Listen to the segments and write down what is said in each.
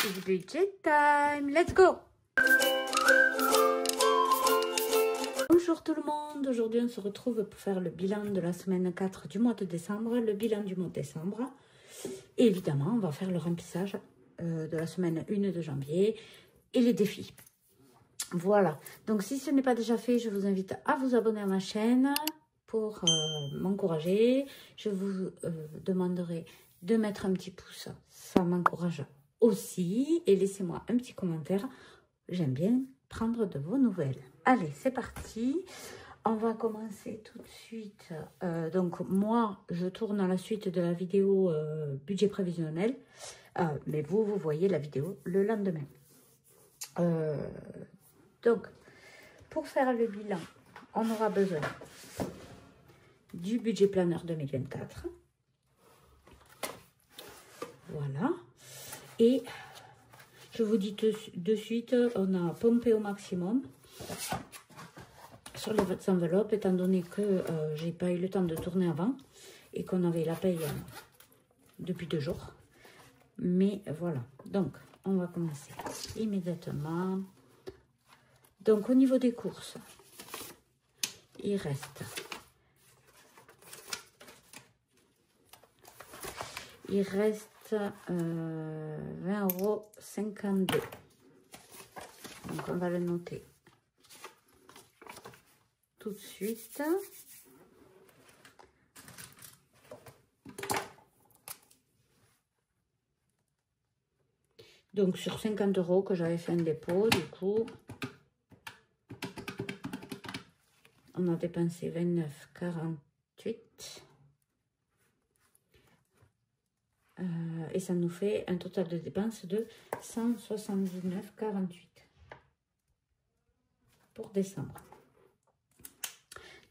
It's budget time. Let's go. Bonjour tout le monde. Aujourd'hui, on se retrouve pour faire le bilan de la semaine 4 du mois de décembre. Le bilan du mois de décembre. Et évidemment, on va faire le remplissage de la semaine 1 de janvier et les défis. Voilà. Donc, si ce n'est pas déjà fait, je vous invite à vous abonner à ma chaîne pour m'encourager. Je vous demanderai de mettre un petit pouce. Ça m'encourage aussi. Et laissez-moi un petit commentaire. J'aime bien prendre de vos nouvelles. Allez, c'est parti. On va commencer tout de suite. Donc, moi, je tourne à la suite de la vidéo budget prévisionnel. Mais vous voyez la vidéo le lendemain. Donc, pour faire le bilan, on aura besoin du budget planeur 2024. Voilà. Et je vous dis de suite, on a pompé au maximum sur les enveloppes, étant donné que j'ai pas eu le temps de tourner avant et qu'on avait la paye depuis 2 jours. Mais voilà. Donc, on va commencer immédiatement. Donc, au niveau des courses, il reste 20,52 €. Donc, on va le noter tout de suite. Donc, sur 50 € que j'avais fait un dépôt, du coup, on a dépensé 29,48 €. Et ça nous fait un total de dépenses de 179,48 € pour décembre.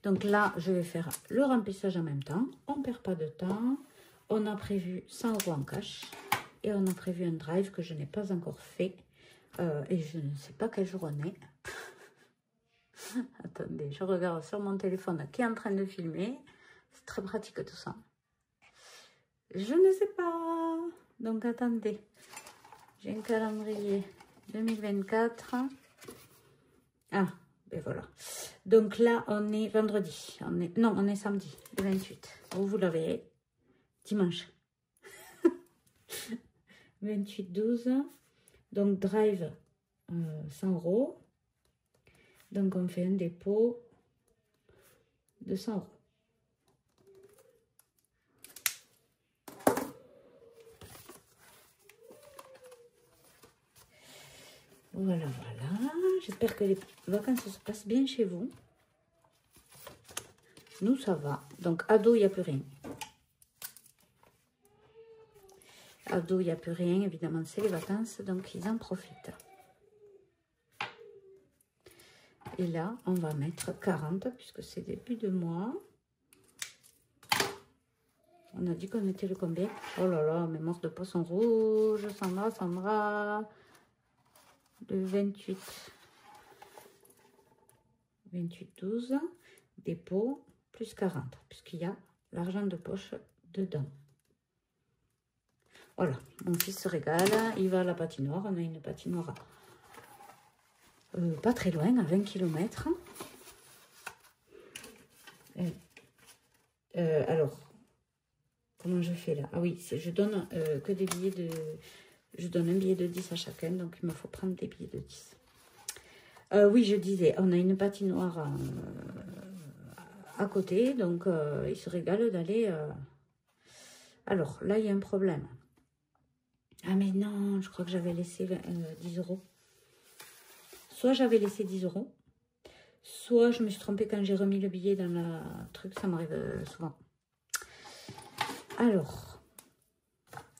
Donc là, je vais faire le remplissage en même temps. On ne perd pas de temps. On a prévu 100 € en cash. Et on a prévu un drive que je n'ai pas encore fait. Et je ne sais pas quel jour on est. Attendez, je regarde sur mon téléphone qui est en train de filmer. C'est très pratique tout ça. Je ne sais pas. Donc attendez. J'ai un calendrier 2024. Ah, ben voilà. Donc là, on est vendredi. Non, on est samedi, le 28. Vous l'avez. Dimanche. 28,12. Donc, drive 100 €. Donc, on fait un dépôt de 100 €. Voilà, voilà. J'espère que les vacances se passent bien chez vous. Nous, ça va. Donc, ado, il n'y a plus rien. Ado, il n'y a plus rien. Évidemment, c'est les vacances. Donc, ils en profitent. Et là, on va mettre 40 puisque c'est début de mois. On a dit qu'on était le combien? Oh là là, mémoire de poisson rouge. Sandra, Sandra. Le 28. 28,12. Dépôt plus 40. Puisqu'il y a l'argent de poche dedans. Voilà, mon fils se régale, il va à la patinoire. On a une patinoire pas très loin, à 20 km. Alors, comment je fais là? Ah oui, je donne que des billets de... Je donne un billet de 10 à chacun, donc il me faut prendre des billets de 10. Oui, je disais, on a une patinoire à côté, donc il se régale d'aller... Alors, là, il y a un problème. Ah mais non, je crois que j'avais laissé 10 €. Soit j'avais laissé 10 €, soit je me suis trompée quand j'ai remis le billet dans le truc, ça m'arrive souvent. Alors,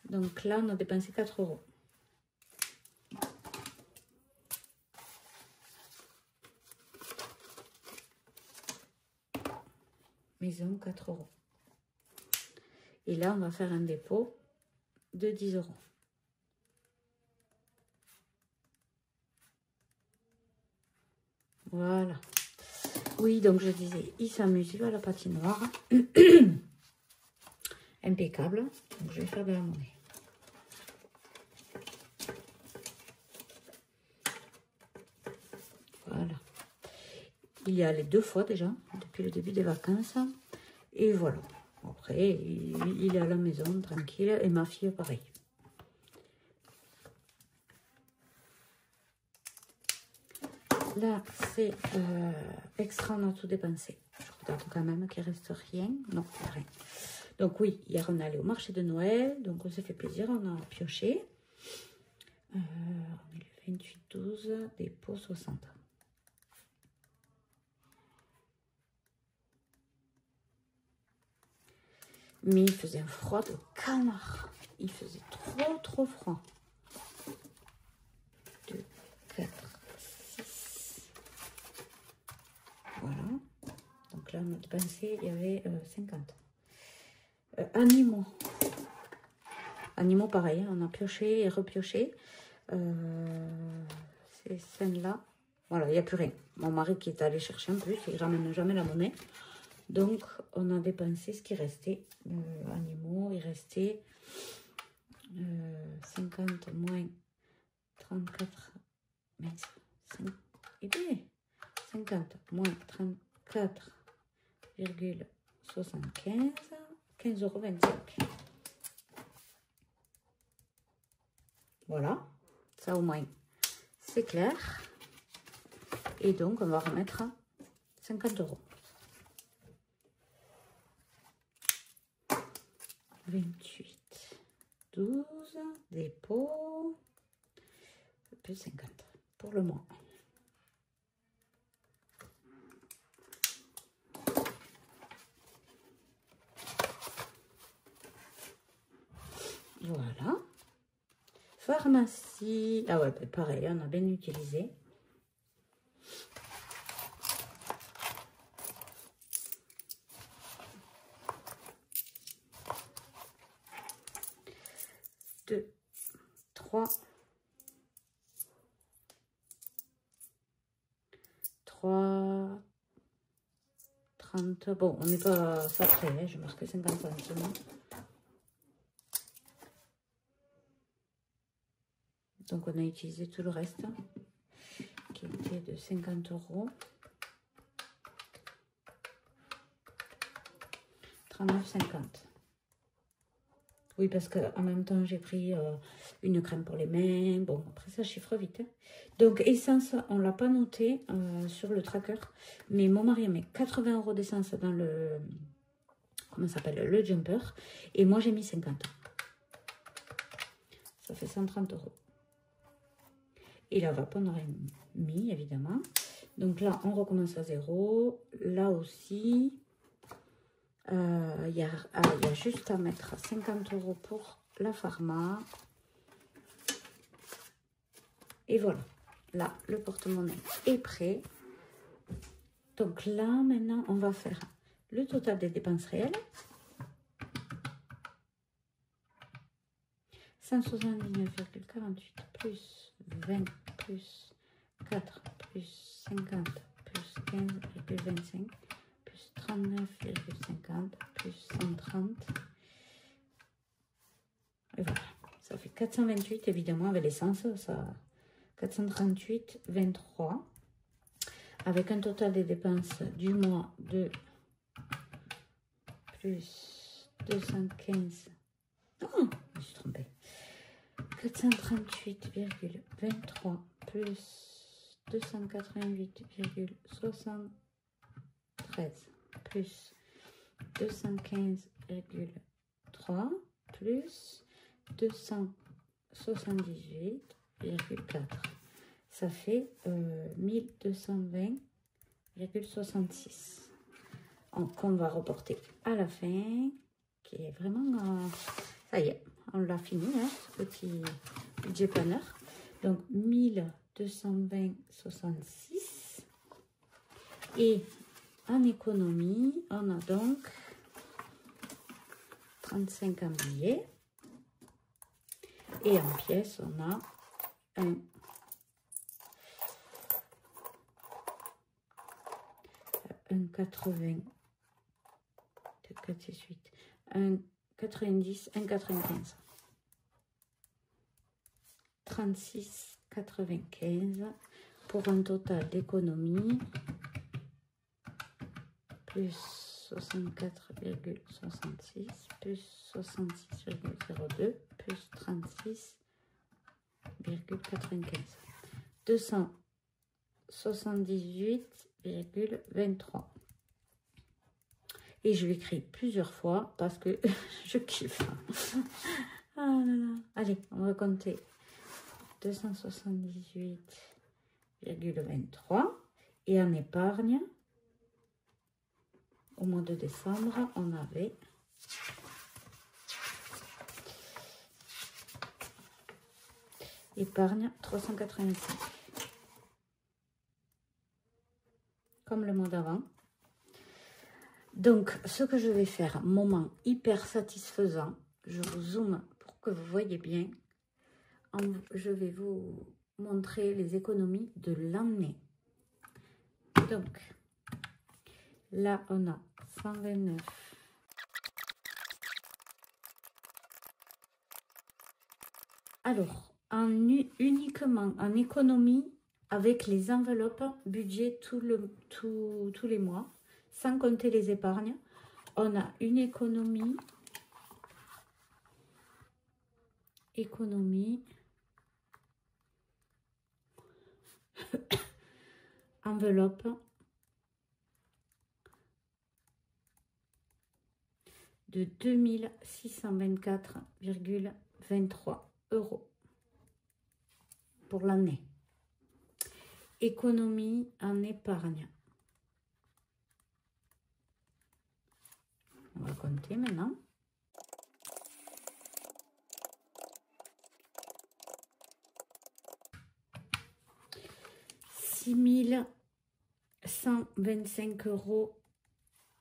donc là on a dépensé 4 €. Maison, 4 €. Et là on va faire un dépôt de 10 €. Voilà. Oui, donc je disais, il s'amuse, il va à la patinoire. Impeccable. Donc je vais faire de la monnaie. Il y a les 2 fois déjà, depuis le début des vacances. Et voilà. Après, il est à la maison, tranquille. Et ma fille, pareil. Là, c'est extra, on a tout dépensé. Je regarde quand même qu'il reste rien. Non, il n'y a rien. Donc oui, hier, on est allé au marché de Noël. Donc, on s'est fait plaisir, on a pioché. On est le 28-12, dépôt 60. Mais il faisait un froid de canard. Il faisait trop froid. 2, 4, 6. Voilà. Donc là, on a dépensé, il y avait 50. Animaux. Animaux, pareil, on a pioché et repioché. Ces scènes-là. Voilà, il n'y a plus rien. Mon mari qui est allé chercher en plus, il ne ramène jamais la monnaie. Donc, on a dépensé ce qui restait. Animaux, il restait 50 moins 34. Mince, 5, et bien, 50 moins 34,75, 15,25 €. Voilà, ça au moins, c'est clair. Et donc, on va remettre 50 €. 28, 12, dépôt, plus 50 pour le mois. Voilà. Pharmacie. Ah ouais, pareil, on a bien utilisé. Deux, 3, 30. Bon, on n'est pas ça près, hein, je marque 50 centimes. Donc, on a utilisé tout le reste, qui était de 50 €. 39,50. Oui, parce qu'en même temps, j'ai pris une crème pour les mains. Bon, après, ça chiffre vite. Hein. Donc, essence, on ne l'a pas noté sur le tracker. Mais mon mari met 80 € d'essence dans le... Comment ça s'appelle? Le jumper. Et moi, j'ai mis 50. Ça fait 130 €. Et la vape, on aurait mis, évidemment. Donc là, on recommence à 0. Là aussi, il y a juste à mettre 50 € pour la pharma. Et voilà. Là, le porte-monnaie est prêt. Donc là, maintenant, on va faire le total des dépenses réelles. 179,48 plus 20 plus 4 plus 50 plus 15,25 plus 39,50 plus 130. Et voilà, ça fait 428 évidemment avec l'essence, ça 438,23 avec un total des dépenses du mois de plus 215. Oh, je me suis trompée. 438,23 plus 288,73 plus 215,3 plus 278,4. Ça fait 1220,66. Qu'on va reporter à la fin, qui est vraiment... ça y est, on l'a fini, hein, ce petit budget planner. Donc, 1220,66. Et en économie, on a donc 35 en billets. Et en pièces, on a un 80, 4, 6, 8, un 90, un 95. 36,95 pour un total d'économie plus 64,66 plus 66,02 plus 36,95. 278,23. Et je l'écris plusieurs fois parce que je kiffe. Ah là là. Allez, on va compter. 278,23. Et en épargne, au mois de décembre, on avait épargne 385. Comme le mois d'avant. Donc, ce que je vais faire, moment hyper satisfaisant, je vous zoome pour que vous voyez bien. Je vais vous montrer les économies de l'année. Donc, là, on a 129. Alors, uniquement en économie, avec les enveloppes budget tous les mois, sans compter les épargnes, on a une économie enveloppe de 2624,23 € pour l'année. Économie en épargne. On va compter maintenant. €6 125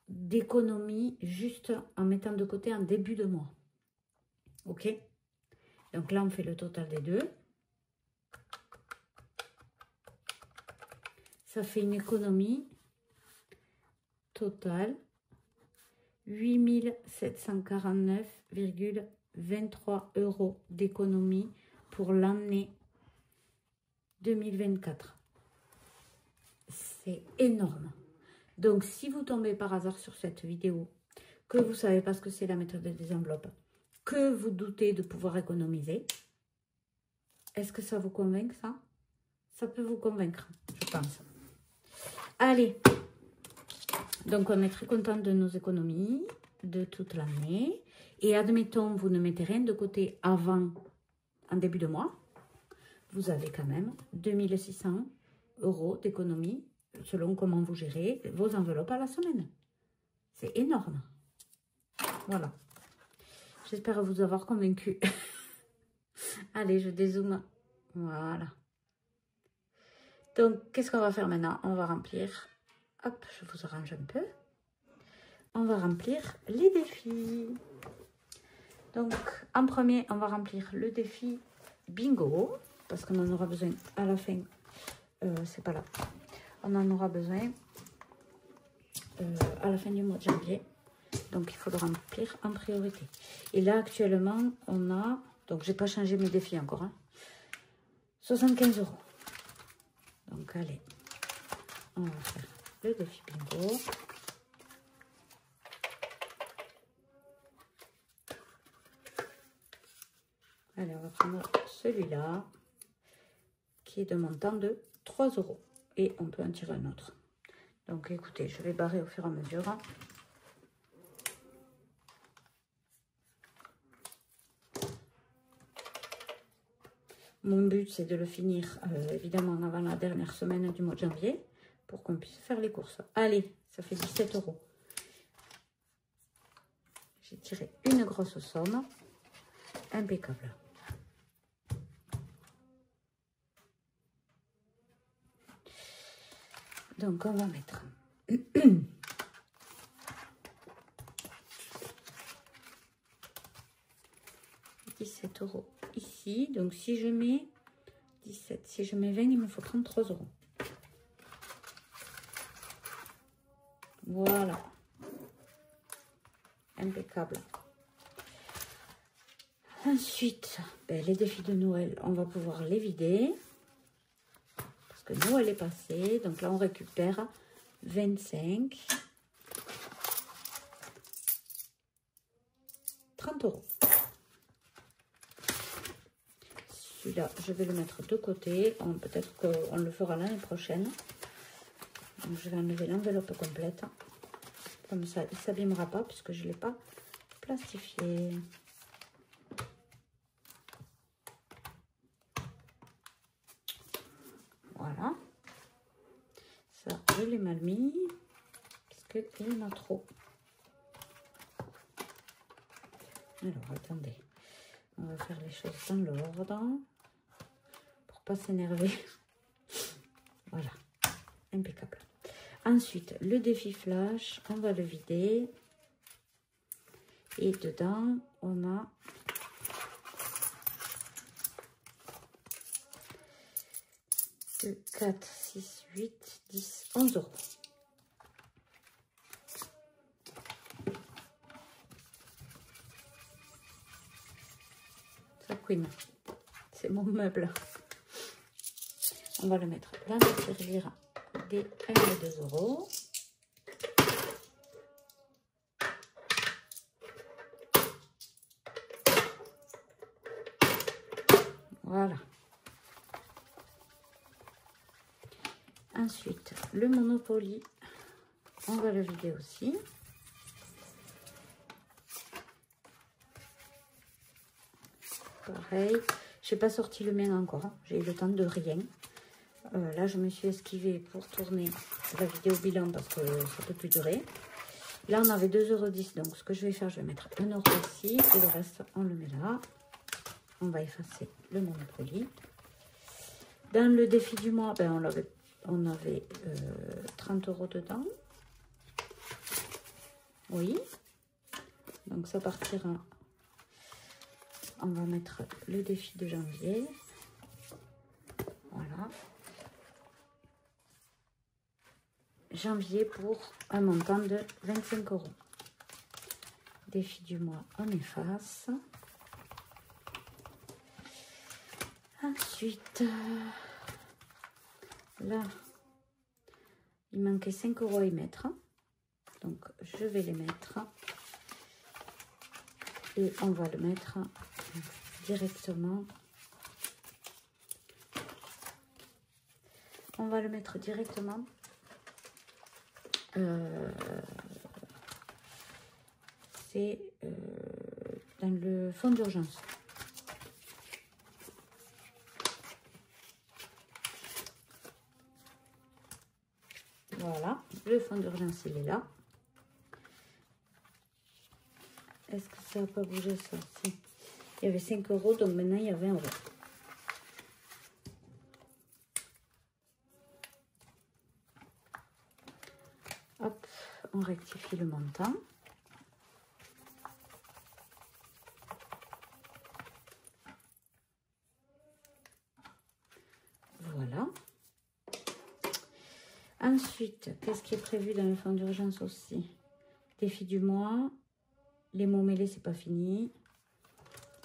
d'économie juste en mettant de côté en début de mois. Ok? Donc là, on fait le total des deux. Ça fait une économie totale 8 749,23 € d'économie pour l'année 2024. C'est énorme. Donc, si vous tombez par hasard sur cette vidéo, que vous savez pas ce que c'est la méthode des enveloppes, que vous doutez de pouvoir économiser, est-ce que ça vous convainc, ça? Ça peut vous convaincre, je pense. Allez, donc on est très content de nos économies de toute l'année. Et admettons, vous ne mettez rien de côté avant, en début de mois, vous avez quand même 2600 € d'économie selon comment vous gérez vos enveloppes à la semaine. C'est énorme. Voilà. J'espère vous avoir convaincu. Allez, je dézoome. Voilà. Donc, qu'est-ce qu'on va faire maintenant? On va remplir. Hop, je vous arrange un peu. On va remplir les défis. Donc, en premier, on va remplir le défi bingo. Parce qu'on en aura besoin à la fin. C'est pas là. On en aura besoin à la fin du mois de janvier. Donc, il faut le remplir en priorité. Et là, actuellement, on a... Donc, j'ai pas changé mes défis encore. Hein, 75 €. Donc, allez. On va faire le défi bingo. Allez, on va prendre celui-là, qui est de montant de 3 €. Et on peut en tirer un autre. Donc, écoutez, je vais barrer au fur et à mesure. Mon but, c'est de le finir, évidemment, avant la dernière semaine du mois de janvier, pour qu'on puisse faire les courses. Allez, ça fait 17 €. J'ai tiré une grosse somme. Impeccable. Donc, on va mettre 17 € ici. Donc, si je mets 17, si je mets 20, il me faut 33 €. Voilà. Impeccable. Ensuite, ben, les défis de Noël, on va pouvoir les vider. Parce que Noël est passé. Donc là, on récupère 25. 30 €. Celui-là, je vais le mettre de côté. Peut-être qu'on le fera l'année prochaine. Donc, je vais enlever l'enveloppe complète. Comme ça, il ne s'abîmera pas puisque je ne l'ai pas plastifié. Voilà. Ça, je l'ai mal mis parce qu'il y en a trop. Alors, attendez. On va faire les choses dans l'ordre pour pas s'énerver. Voilà. Impeccable. Ensuite, le défi flash, on va le vider. Et dedans, on a 2, 4, 6, 8, 10, 11 €. Ça queen. C'est mon meuble. On va le mettre dans la tirelire des 1 et 2 €. Voilà. Ensuite, le Monopoly, on va le vider aussi. Pareil, j'ai pas sorti le mien encore, j'ai eu le temps de rien. Là, je me suis esquivée pour tourner la vidéo bilan parce que ça peut plus durer. Là, on avait 2,10 €, donc ce que je vais faire, je vais mettre 1 € ici et le reste, on le met là. On va effacer le Monopoly. Dans le défi du mois, ben, on avait 30 € dedans. Oui. Donc, ça partira. On va mettre le défi de janvier. Voilà. Janvier pour un montant de 25 €. Défi du mois, on efface. Ensuite, là, il manquait 5 € à y mettre. Donc, je vais les mettre. Et on va le mettre directement. On va le mettre directement c'est dans le fonds d'urgence. Voilà, le fonds d'urgence, il est là. Est-ce que ça n'a pas bougé ça? Si. Il y avait 5 €, donc maintenant il y a 20 €. Hop, on rectifie le montant. Voilà. Ensuite, qu'est-ce qui est prévu dans le fonds d'urgence aussi? Défi du mois. Les mots mêlés, c'est pas fini.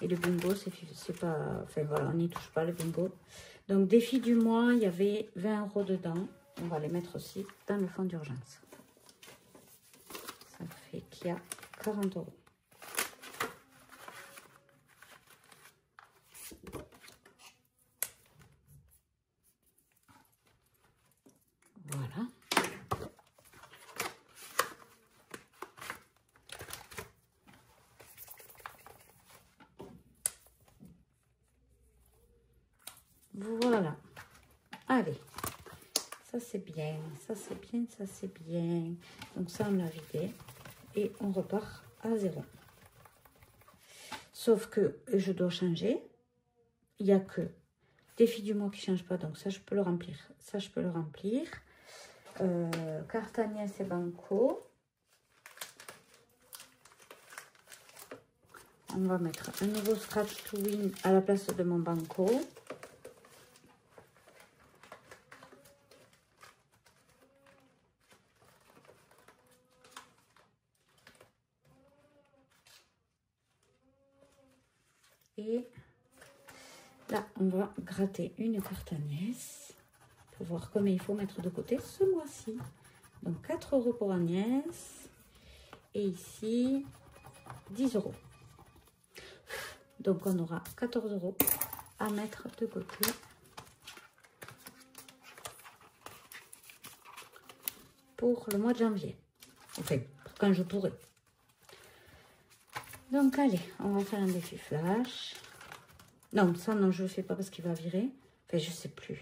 Et le bingo, c'est pas... Enfin, voilà, on n'y touche pas, le bingo. Donc, défi du mois, il y avait 20 € dedans. On va les mettre aussi dans le fonds d'urgence. Ça fait qu'il y a 40 €. Voilà. Voilà. Allez. Ça, c'est bien. Ça, c'est bien. Ça, c'est bien. Donc, ça, on l'a vidé. Et on repart à 0. Sauf que je dois changer. Il n'y a que défi du mois qui ne change pas. Donc, ça, je peux le remplir. Ça, je peux le remplir. Carte Agnès et Banco. On va mettre un nouveau Scratch to Win à la place de mon Banco. Et là, on va gratter une carte Agnès pour voir combien il faut mettre de côté ce mois-ci. Donc, 4 € pour Agnès. Et ici, 10 €. Donc on aura 14 € à mettre de côté. Pour le mois de janvier. Enfin, quand je pourrai. Donc allez, on va faire un défi flash. Non, ça non, je ne le fais pas parce qu'il va virer. Enfin, je sais plus.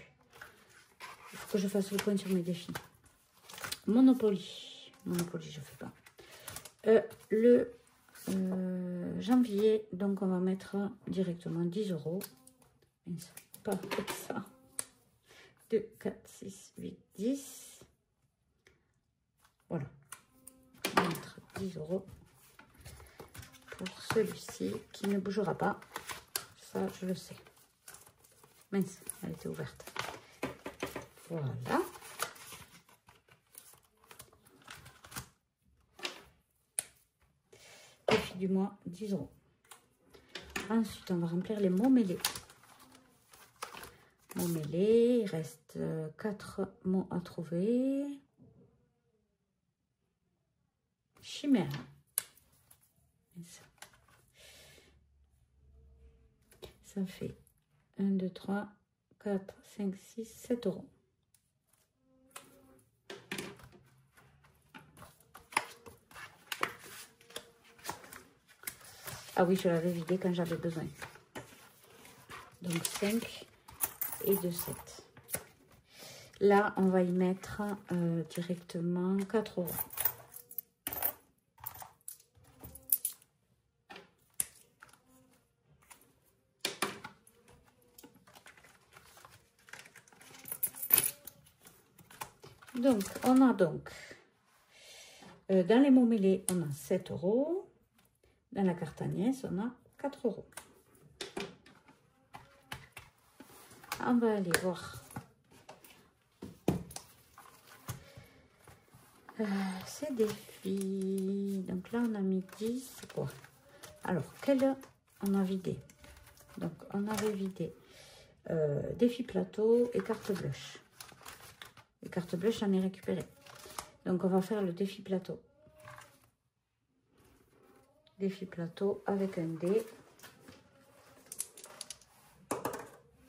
Il faut que je fasse le point sur mes défis. Monopoly. Monopoly, je ne fais pas. Le janvier, donc on va mettre directement 10 €. Pas avec ça. 2, 4, 6, 8, 10. Voilà. On va mettre 10 € pour celui-ci qui ne bougera pas. Ça, je le sais. Mince, elle était ouverte. Voilà. Défi du mois, 10 €. Ensuite, on va remplir les mots mêlés. Mots mêlés, il reste 4 mots à trouver. Chimère. Ça fait 1, 2, 3, 4, 5, 6, 7 €. Ah oui, je l'avais vidé quand j'avais besoin. Donc 5 et 2, 7. Là, on va y mettre directement 4 €. Donc, on a donc, dans les mots mêlés, on a 7 €. Dans la carte Agnès, on a 4 €. On va aller voir ces défis. Donc là, on a mis 10. C'est quoi? Alors, quel on a vidé? Donc, on avait vidé défi plateau et carte blush. Les cartes blush, j'en ai récupéré. Donc, on va faire le défi plateau. Défi plateau avec un dé.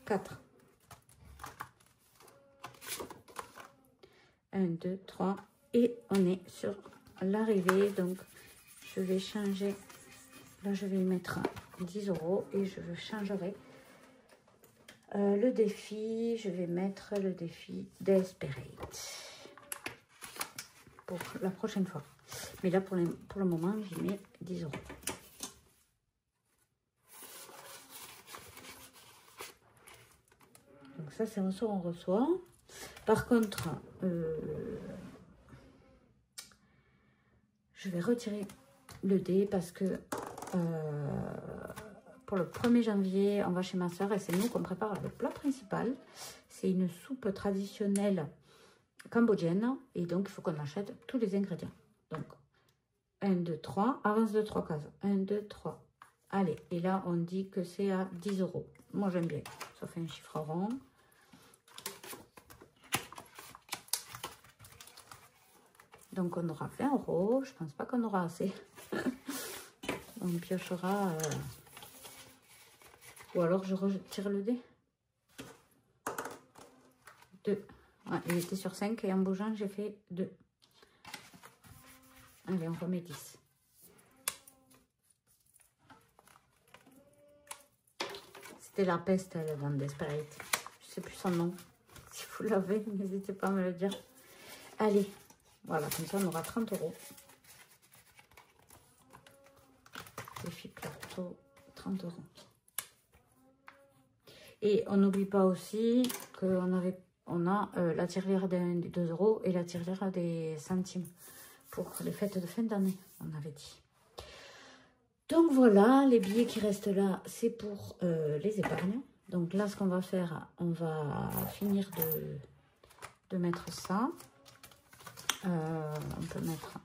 4. 1, 2, 3. Et on est sur l'arrivée. Donc, je vais changer. Là, je vais y mettre 10 € et je changerai le défi. Je vais mettre le défi Desperate pour la prochaine fois. Mais là, pour le moment, j'y mets 10 €. Donc ça, c'est on reçoit. Par contre, je vais retirer le dé parce que pour le 1er janvier, on va chez ma soeur et c'est nous qu'on prépare le plat principal. C'est une soupe traditionnelle cambodgienne et donc il faut qu'on achète tous les ingrédients. Donc 1, 2, 3, avance de 3 cases. 1, 2, 3. Allez, et là on dit que c'est à 10 €. Moi j'aime bien, ça fait un chiffre rond. Donc on aura 20 €. Je pense pas qu'on aura assez. On piochera. Ou alors je retire le dé. 2. Ouais, il était sur 5 et en bougeant j'ai fait 2. Allez, on remet 10. C'était la peste, elle, dans Desperate. Je sais plus son nom. Si vous l'avez, n'hésitez pas à me le dire. Allez, voilà, comme ça on aura 30 €. Défi plateau, 30 €. Et on n'oublie pas aussi qu'on a la tirelire des 2 € et la tirelire des centimes pour les fêtes de fin d'année, on avait dit. Donc voilà, les billets qui restent là, c'est pour les épargnes. Donc là, ce qu'on va faire, on va finir de mettre ça. On peut mettre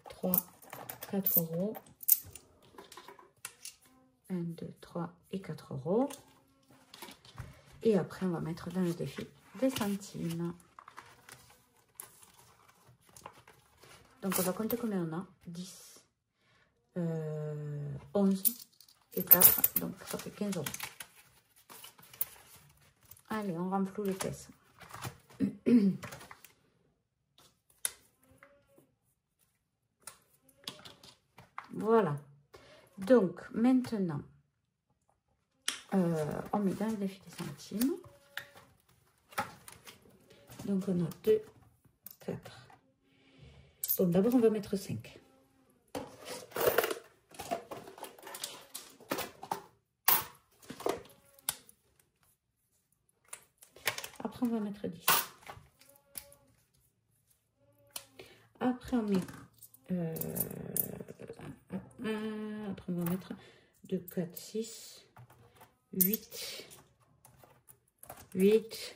3, 4 €. 1, 2, 3 et 4 €. Et après, on va mettre dans le défi des centimes. Donc, on va compter combien on a. 10, 11 et 4, donc ça fait 15 euros. Allez, on renfloue les caisses. Voilà. Donc, maintenant, on met dans le défi des centimes. Donc, on a 2, 4. Bon, d'abord, on va mettre 5. Après, on va mettre 10. Après, on met... après, on va mettre 2, 4, 6, 8, 8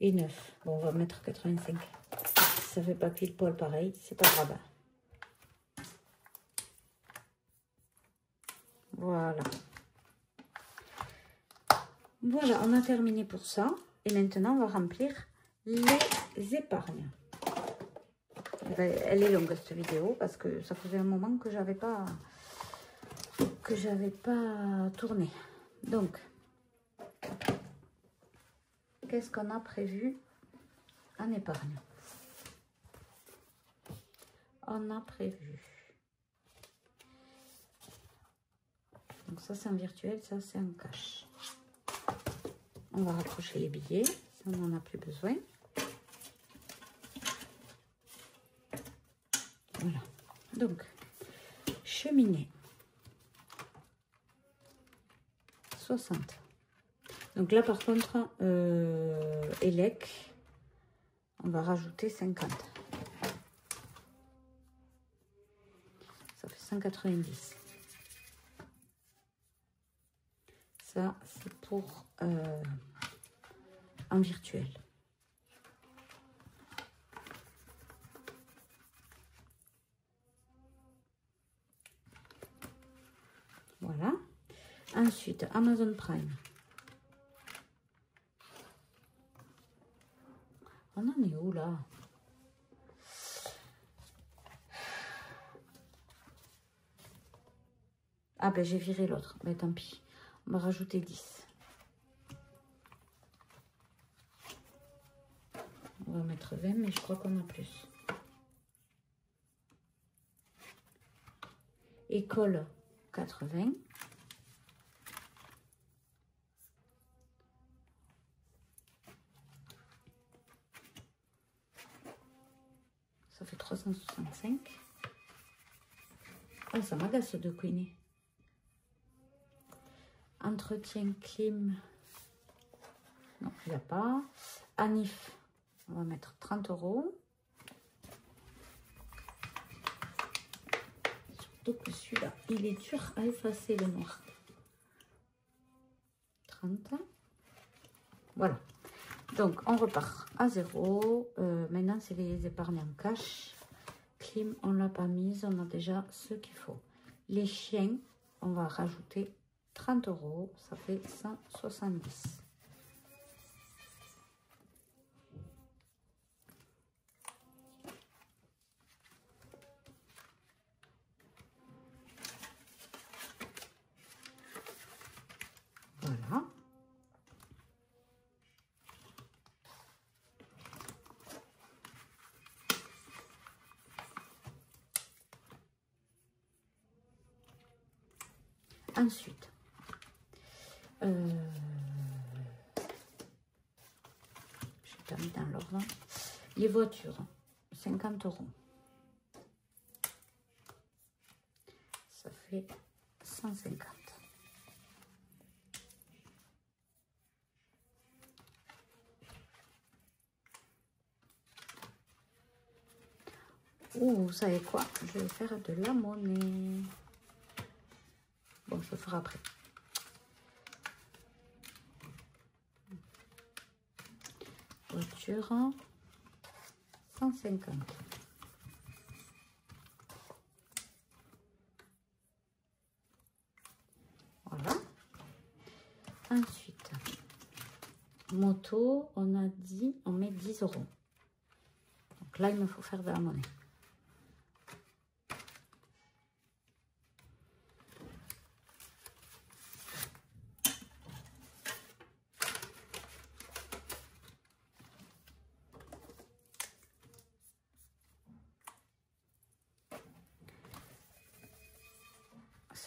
et 9. Bon, on va mettre 85. Ça fait pas pile poil pareil, c'est pas grave. Voilà. Voilà, on a terminé pour ça. Et maintenant, on va remplir les épargnes. Elle est longue cette vidéo parce que ça faisait un moment que j'avais pas tourné. Donc, qu'est-ce qu'on a prévu en épargne? On a prévu. Donc ça c'est en virtuel, ça c'est en cash. On va rapprocher les billets, ça on n'en a plus besoin. Voilà. Donc, cheminée. 60. Donc là par contre, élec, on va rajouter 50. Ça fait 190. Ça, c'est pour en virtuel. Voilà. Ensuite, Amazon Prime. On en est où là? Ah ben j'ai viré l'autre. Ben tant pis. On va rajouter 10. On va mettre 20, mais je crois qu'on a plus. École 80. Ça fait 365. Ah, ça m'agace de Queenie. Entretien clim. Non, il n'y a pas. Anif. On va mettre 30 €. Surtout que celui-là, il est dur à effacer le noir. 30. Voilà. Donc, on repart à 0. Maintenant, c'est les épargnes en cash. Clim, on ne l'a pas mise. On a déjà ce qu'il faut. Les chiens, on va rajouter 30 €. Ça fait 170. Voilà. Ensuite, j'ai pas mis dans l'ordre. Les voitures, 50 €. Ça fait 150. Ouh, vous savez quoi? Je vais faire de la monnaie. Bon, je le ferai après. Voiture, 150. Voilà. Ensuite, moto, on a dit, on met 10 €. Donc là, il me faut faire de la monnaie.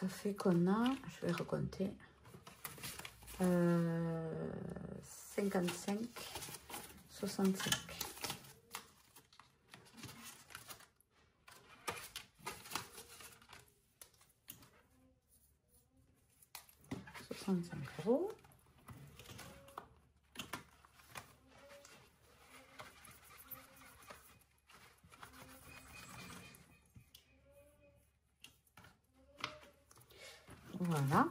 ça fait qu'on a, je vais recompter, 55, 65. €. Voilà.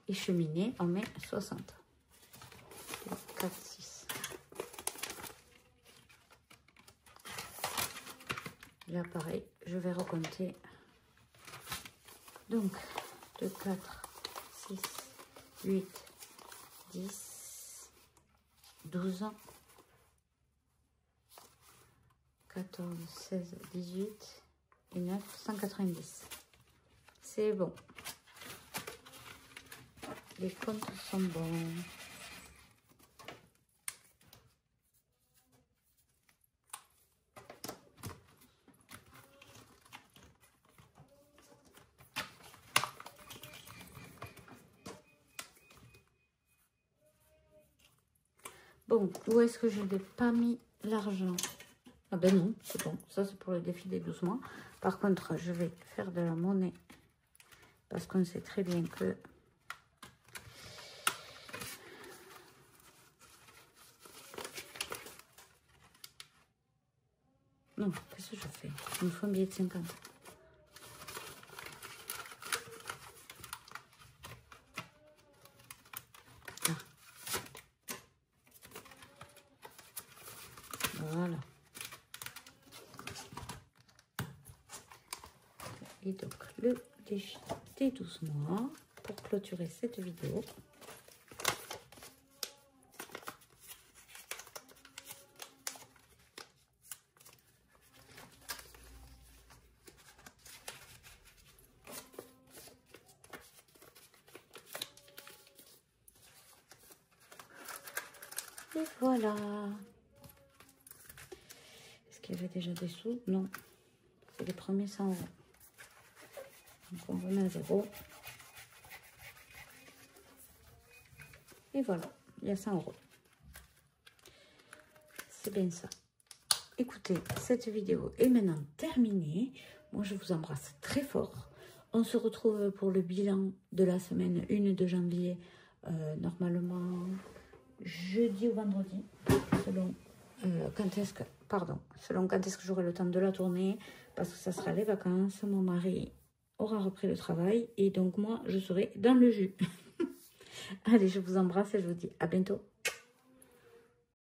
Et cheminée, on met 60. 4, 6. Là, pareil, je vais recompter. Donc, 2, 4, 6, 8, 10, 12, 14, 16, 18 et 9, 190. C'est bon. Les comptes sont bons. Bon, où est-ce que je n'ai pas mis l'argent? Ah ben non, c'est bon. Ça, c'est pour le défi des 12 mois. Par contre, je vais faire de la monnaie. Parce qu'on sait très bien que... Non, qu'est-ce que je fais? Il me faut un billet de 50. Ah. Voilà. Et donc, le défi des 12 mois pour clôturer cette vidéo. Et voilà. Est-ce qu'il y avait déjà des sous? Non. C'est les premiers 100 €. Donc on remet à 0. Et voilà, il y a 100 €. C'est bien ça. Écoutez, cette vidéo est maintenant terminée. Moi, je vous embrasse très fort. On se retrouve pour le bilan de la semaine 1 de janvier. Normalement, jeudi ou vendredi, selon quand est-ce que... Pardon, selon quand est-ce que j'aurai le temps de la tourner. Parce que ça sera les vacances. Mon mari aura repris le travail. Et donc, moi, je serai dans le jus. Allez, je vous embrasse et je vous dis à bientôt.